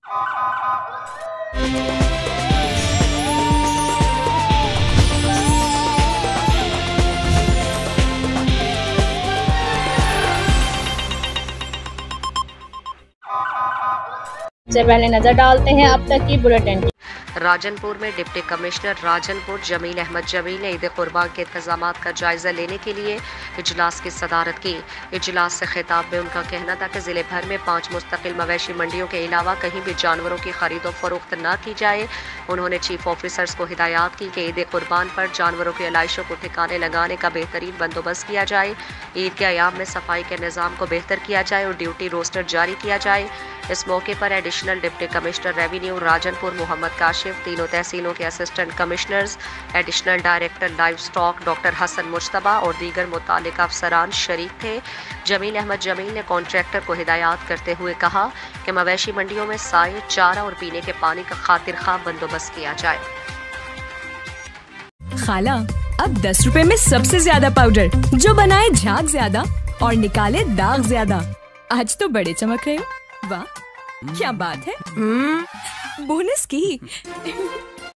सबसे पहले नजर डालते हैं अब तक की बुलेटिन। राजनपुर में डिप्टी कमिश्नर राजनपुर जमील अहमद जमील ने ईद कुर्बान के इंतजाम का जायजा लेने के लिए इजलास की सदारत की। इजलास से खिताब में उनका कहना था कि जिले भर में 5 मुस्तकिल मवेशी मंडियों के अलावा कहीं भी जानवरों की खरीदो फरोख्त न की जाए। उन्होंने चीफ ऑफिसर्स को हिदायत की कि ईद कुर्बान पर जानवरों की आलाइशों को ठिकाने लगाने का बेहतरीन बंदोबस्त किया जाए, ईद के अयाम में सफाई के निज़ाम को बेहतर किया जाए और ड्यूटी रोस्टर जारी किया जाए। इस मौके पर additional deputy commissioner revenue Rajanpur Mohammad Kashif, तीनों तहसीलों के assistant commissioners, additional director livestock doctor Hasan Mushtaba और दीगर मुतालिका अफसरान शरीक थे। जमील अहमद जमील ने कॉन्ट्रैक्टर को हिदायत करते हुए कहा कि मवेशी मंडियों में साए, चारा और पीने के पानी का खातिर खा बंदोबस्त किया जाए। खाला, अब 10 रुपए में सबसे ज्यादा पाउडर जो बनाए झाग ज्यादा और निकाले दाग ज्यादा। आज तो बड़े चमक रहे हो। वाह, क्या बात है। बोनस की